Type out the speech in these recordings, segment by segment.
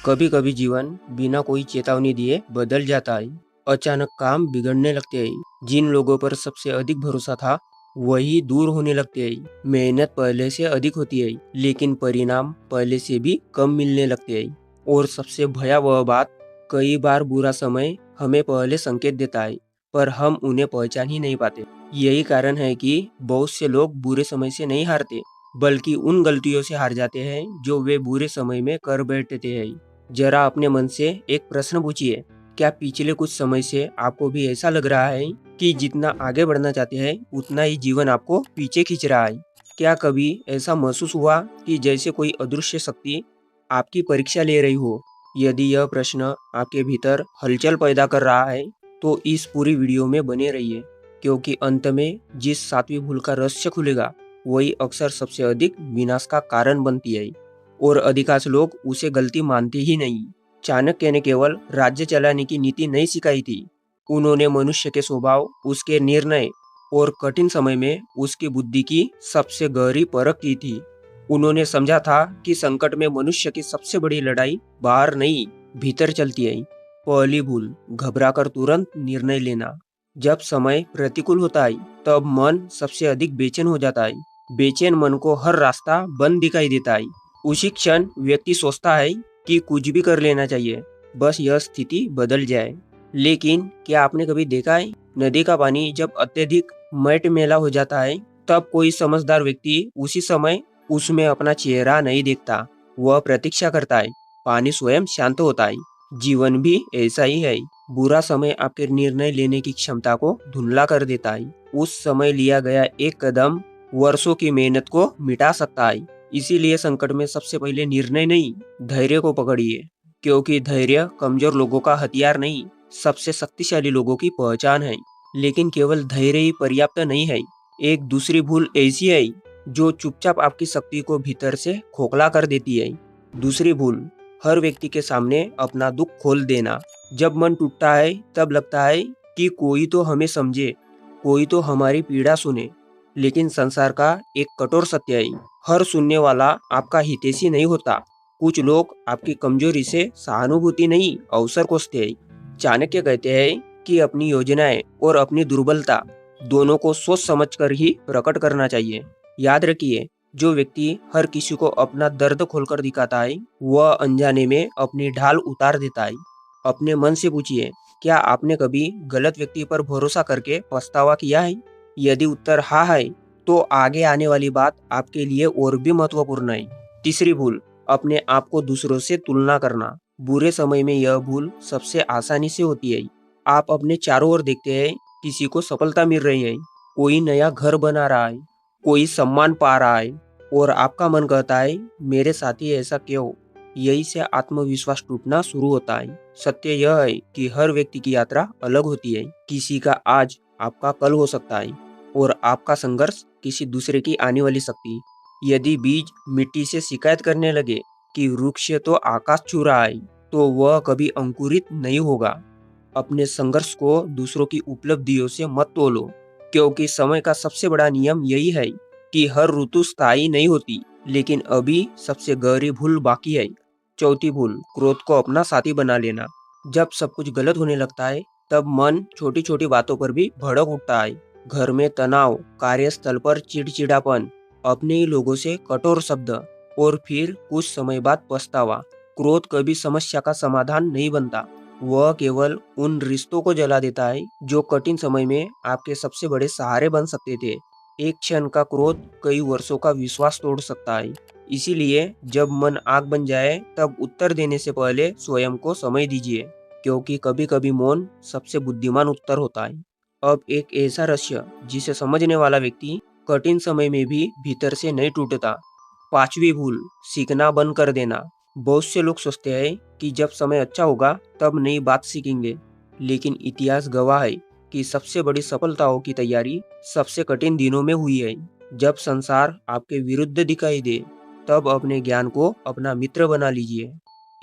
कभी कभी जीवन बिना कोई चेतावनी दिए बदल जाता है। अचानक काम बिगड़ने लगते हैं। जिन लोगों पर सबसे अधिक भरोसा था वही दूर होने लगते हैं। मेहनत पहले से अधिक होती है लेकिन परिणाम पहले से भी कम मिलने लगते हैं। और सबसे भयावह बात, कई बार बुरा समय हमें पहले संकेत देता है पर हम उन्हें पहचान ही नहीं पाते। यही कारण है कि बहुत से लोग बुरे समय से नहीं हारते बल्कि उन गलतियों से हार जाते हैं जो वे बुरे समय में कर बैठते हैं। जरा अपने मन से एक प्रश्न पूछिए, क्या पिछले कुछ समय से आपको भी ऐसा लग रहा है कि जितना आगे बढ़ना चाहते हैं उतना ही जीवन आपको पीछे खींच रहा है? क्या कभी ऐसा महसूस हुआ कि जैसे कोई अदृश्य शक्ति आपकी परीक्षा ले रही हो? यदि यह प्रश्न आपके भीतर हलचल पैदा कर रहा है तो इस पूरी वीडियो में बने रहिए, क्योंकि अंत में जिस सातवीं भूल का रहस्य खुलेगा वही अक्सर सबसे अधिक विनाश का कारण बनती है। और अधिकांश लोग उसे गलती मानते ही नहीं। चाणक्य ने केवल राज्य चलाने की नीति नहीं सिखाई थी, उन्होंने मनुष्य के स्वभाव, उसके निर्णय और कठिन समय में उसकी बुद्धि की सबसे गहरी परख की थी। उन्होंने समझा था कि संकट में मनुष्य की सबसे बड़ी लड़ाई बाहर नहीं, भीतर चलती है। पहली भूल, घबराकर तुरंत निर्णय लेना। जब समय प्रतिकूल होता है तब मन सबसे अधिक बेचैन हो जाता है। बेचैन मन को हर रास्ता बंद दिखाई देता है। उसी क्षण व्यक्ति सोचता है कि कुछ भी कर लेना चाहिए, बस यह स्थिति बदल जाए। लेकिन क्या आपने कभी देखा है, नदी का पानी जब अत्यधिक मटमैला हो जाता है तब कोई समझदार व्यक्ति उसी समय उसमें अपना चेहरा नहीं देखता, वह प्रतीक्षा करता है। पानी स्वयं शांत होता है। जीवन भी ऐसा ही है। बुरा समय आपके निर्णय लेने की क्षमता को धुंधला कर देता है। उस समय लिया गया एक कदम वर्षों की मेहनत को मिटा सकता है। इसीलिए संकट में सबसे पहले निर्णय नहीं, धैर्य को पकड़िए, क्योंकि धैर्य कमजोर लोगों का हथियार नहीं, सबसे शक्तिशाली लोगों की पहचान है। लेकिन केवल धैर्य ही पर्याप्त नहीं है। एक दूसरी भूल ऐसी है जो चुपचाप आपकी शक्ति को भीतर से खोखला कर देती है। दूसरी भूल, हर व्यक्ति के सामने अपना दुख खोल देना। जब मन टूटता है तब लगता है कि कोई तो हमें समझे, कोई तो हमारी पीड़ा सुने। लेकिन संसार का एक कठोर सत्य है, हर सुनने वाला आपका हितैषी नहीं होता। कुछ लोग आपकी कमजोरी से सहानुभूति नहीं, अवसर खोजते हैं। चाणक्य कहते हैं कि अपनी योजनाएं और अपनी दुर्बलता दोनों को सोच समझकर ही प्रकट करना चाहिए। याद रखिए, जो व्यक्ति हर किसी को अपना दर्द खोलकर दिखाता है वह अनजाने में अपनी ढाल उतार देता है। अपने मन से पूछिए, क्या आपने कभी गलत व्यक्ति पर भरोसा करके पछतावा किया है? यदि उत्तर हाँ है तो आगे आने वाली बात आपके लिए और भी महत्वपूर्ण है। तीसरी भूल, अपने आप को दूसरों से तुलना करना। बुरे समय में यह भूल सबसे आसानी से होती है। आप अपने चारों ओर देखते हैं, किसी को सफलता मिल रही है, कोई नया घर बना रहा है, कोई सम्मान पा रहा है, और आपका मन कहता है मेरे साथी ऐसा क्यों? यही से आत्मविश्वास टूटना शुरू होता है। सत्य यह है कि हर व्यक्ति की यात्रा अलग होती है। किसी का आज आपका कल हो सकता है और आपका संघर्ष किसी दूसरे की आने वाली शक्ति। यदि बीज मिट्टी से शिकायत करने लगे कि वृक्ष तो आकाश छू रहा है, तो वह कभी अंकुरित नहीं होगा। अपने संघर्ष को दूसरों की उपलब्धियों से मत तोलो, क्योंकि समय का सबसे बड़ा नियम यही है कि हर ऋतु स्थायी नहीं होती। लेकिन अभी सबसे गहरी भूल बाकी है। चौथी भूल, क्रोध को अपना साथी बना लेना। जब सब कुछ गलत होने लगता है तब मन छोटी छोटी बातों पर भी भड़क उठता है। घर में तनाव, कार्यस्थल पर चिड़चिड़ापन, अपने ही लोगों से कठोर शब्द, और फिर कुछ समय बाद पछतावा। क्रोध कभी समस्या का समाधान नहीं बनता, वह केवल उन रिश्तों को जला देता है जो कठिन समय में आपके सबसे बड़े सहारे बन सकते थे। एक क्षण का क्रोध कई वर्षों का विश्वास तोड़ सकता है। इसीलिए जब मन आग बन जाए तब उत्तर देने से पहले स्वयं को समय दीजिए, क्योंकि कभी कभी मौन सबसे बुद्धिमान उत्तर होता है। अब एक ऐसा रहस्य जिसे समझने वाला व्यक्ति कठिन समय में भी भीतर से नहीं टूटता। पांचवी भूल, सीखना बंद कर देना। बहुत से लोग सोचते हैं कि जब समय अच्छा होगा तब नई बात सीखेंगे, लेकिन इतिहास गवाह है कि सबसे बड़ी सफलताओं की तैयारी सबसे कठिन दिनों में हुई है। जब संसार आपके विरुद्ध दिखाई दे तब अपने ज्ञान को अपना मित्र बना लीजिए।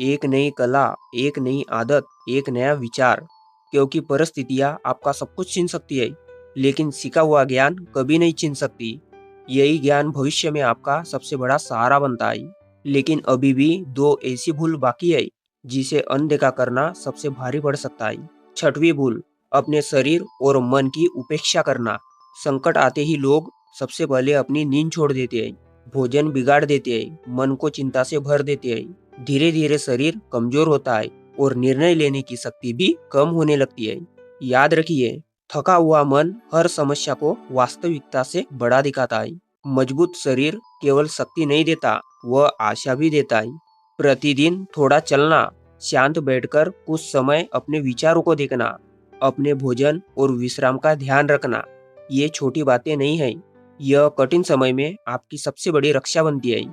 एक नई कला, एक नई आदत, एक नया विचार, क्योंकि परिस्थितियां आपका सब कुछ छीन सकती है लेकिन सीखा हुआ ज्ञान कभी नहीं छीन सकती। यही ज्ञान भविष्य में आपका सबसे बड़ा सहारा बनता है। लेकिन अभी भी दो ऐसी भूल बाकी है जिसे अनदेखा करना सबसे भारी पड़ सकता है। छठवीं भूल, अपने शरीर और मन की उपेक्षा करना। संकट आते ही लोग सबसे पहले अपनी नींद छोड़ देते हैं, भोजन बिगाड़ देते हैं, मन को चिंता से भर देते हैं। धीरे धीरे शरीर कमजोर होता है और निर्णय लेने की शक्ति भी कम होने लगती है। याद रखिए, थका हुआ मन हर समस्या को वास्तविकता से बड़ा दिखाता है। मजबूत शरीर केवल शक्ति नहीं देता, वह आशा भी देता है। प्रतिदिन थोड़ा चलना, शांत बैठकर कुछ समय अपने विचारों को देखना, अपने भोजन और विश्राम का ध्यान रखना, ये छोटी बातें नहीं है। यह कठिन समय में आपकी सबसे बड़ी रक्षा बनती है।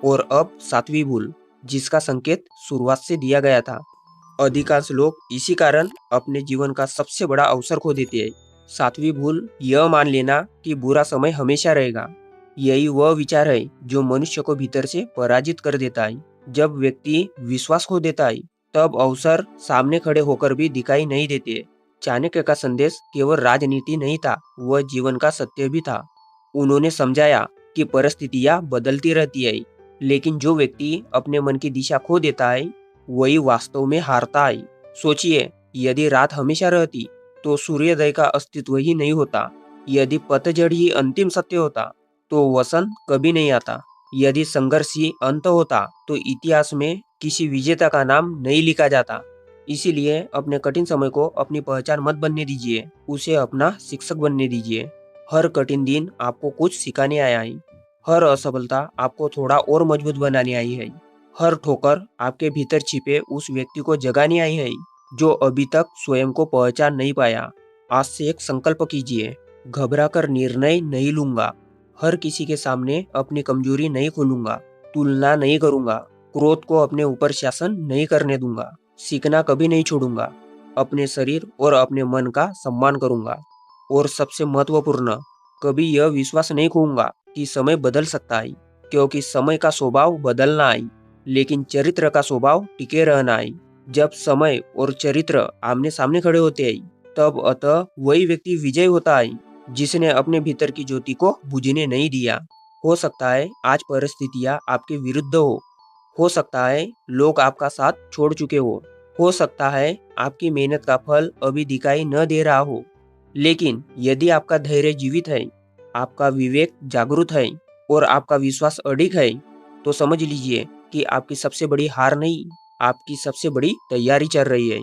और अब सातवीं भूल, जिसका संकेत शुरुआत से दिया गया था। अधिकांश लोग इसी कारण अपने जीवन का सबसे बड़ा अवसर खो देते हैं। सातवीं भूल, यह मान लेना कि बुरा समय हमेशा रहेगा। यही वह विचार है जो मनुष्य को भीतर से पराजित कर देता है। जब व्यक्ति विश्वास खो देता है, तब अवसर सामने खड़े होकर भी दिखाई नहीं देते। चाणक्य का संदेश केवल राजनीति नहीं था, वह जीवन का सत्य भी था। उन्होंने समझाया कि परिस्थितियां बदलती रहती है, लेकिन जो व्यक्ति अपने मन की दिशा खो देता है, वही वास्तव में हारता है। सोचिए, यदि रात हमेशा रहती, तो सूर्योदय का अस्तित्व ही नहीं होता। यदि पतझड़ ही अंतिम सत्य होता, तो वसंत कभी नहीं आता। यदि संघर्ष ही अंत होता, तो इतिहास में किसी विजेता का नाम नहीं लिखा जाता। इसीलिए अपने कठिन समय को अपनी पहचान मत बनने दीजिए, उसे अपना शिक्षक बनने दीजिए। हर कठिन दिन आपको कुछ सिखाने आया है। हर असफलता आपको थोड़ा और मजबूत बनाने आई है। हर ठोकर आपके भीतर छिपे उस व्यक्ति को जगाने आई है, जो अभी तक स्वयं को पहचान नहीं पाया। आज से एक संकल्प कीजिए, घबराकर निर्णय नहीं लूंगा, हर किसी के सामने अपनी कमजोरी नहीं खोलूंगा, तुलना नहीं करूंगा, क्रोध को अपने ऊपर शासन नहीं करने दूंगा, सीखना कभी नहीं छोड़ूंगा, अपने शरीर और अपने मन का सम्मान करूंगा। और सबसे महत्वपूर्ण, कभी यह विश्वास नहीं खोऊंगा कि समय बदल सकता है, क्योंकि समय का स्वभाव बदलना है, लेकिन चरित्र का स्वभाव टिके रहना है। जब समय और चरित्र आमने सामने खड़े होते हैं, तब अतः वही व्यक्ति विजय होता है, जिसने अपने भीतर की ज्योति को बुझने नहीं दिया। हो सकता है आज परिस्थितियां आपके विरुद्ध हो सकता है लोग आपका साथ छोड़ चुके हो सकता है आपकी मेहनत का फल अभी दिखाई न दे रहा हो। लेकिन यदि आपका धैर्य जीवित है, आपका विवेक जागरूक है और आपका विश्वास अडिग है, तो समझ लीजिए कि आपकी सबसे बड़ी हार नहीं, आपकी सबसे बड़ी तैयारी चल रही है।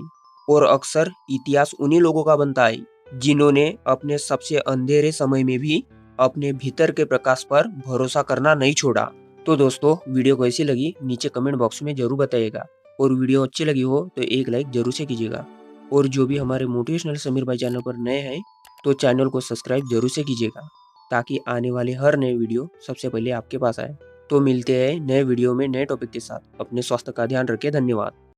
और अक्सर इतिहास उन्हीं लोगों का बनता है, जिन्होंने अपने सबसे अंधेरे समय में भी अपने भीतर के प्रकाश पर भरोसा करना नहीं छोड़ा। तो दोस्तों, वीडियो कैसी लगी नीचे कमेंट बॉक्स में जरूर बताइएगा, और वीडियो अच्छी लगी हो तो एक लाइक जरूर से कीजिएगा। और जो भी हमारे मोटिवेशनल समीर भाई चैनल पर नए हैं, तो चैनल को सब्सक्राइब जरूर से कीजिएगा, ताकि आने वाले हर नए वीडियो सबसे पहले आपके पास आए। तो मिलते हैं नए वीडियो में नए टॉपिक के साथ। अपने स्वास्थ्य का ध्यान रखें। धन्यवाद।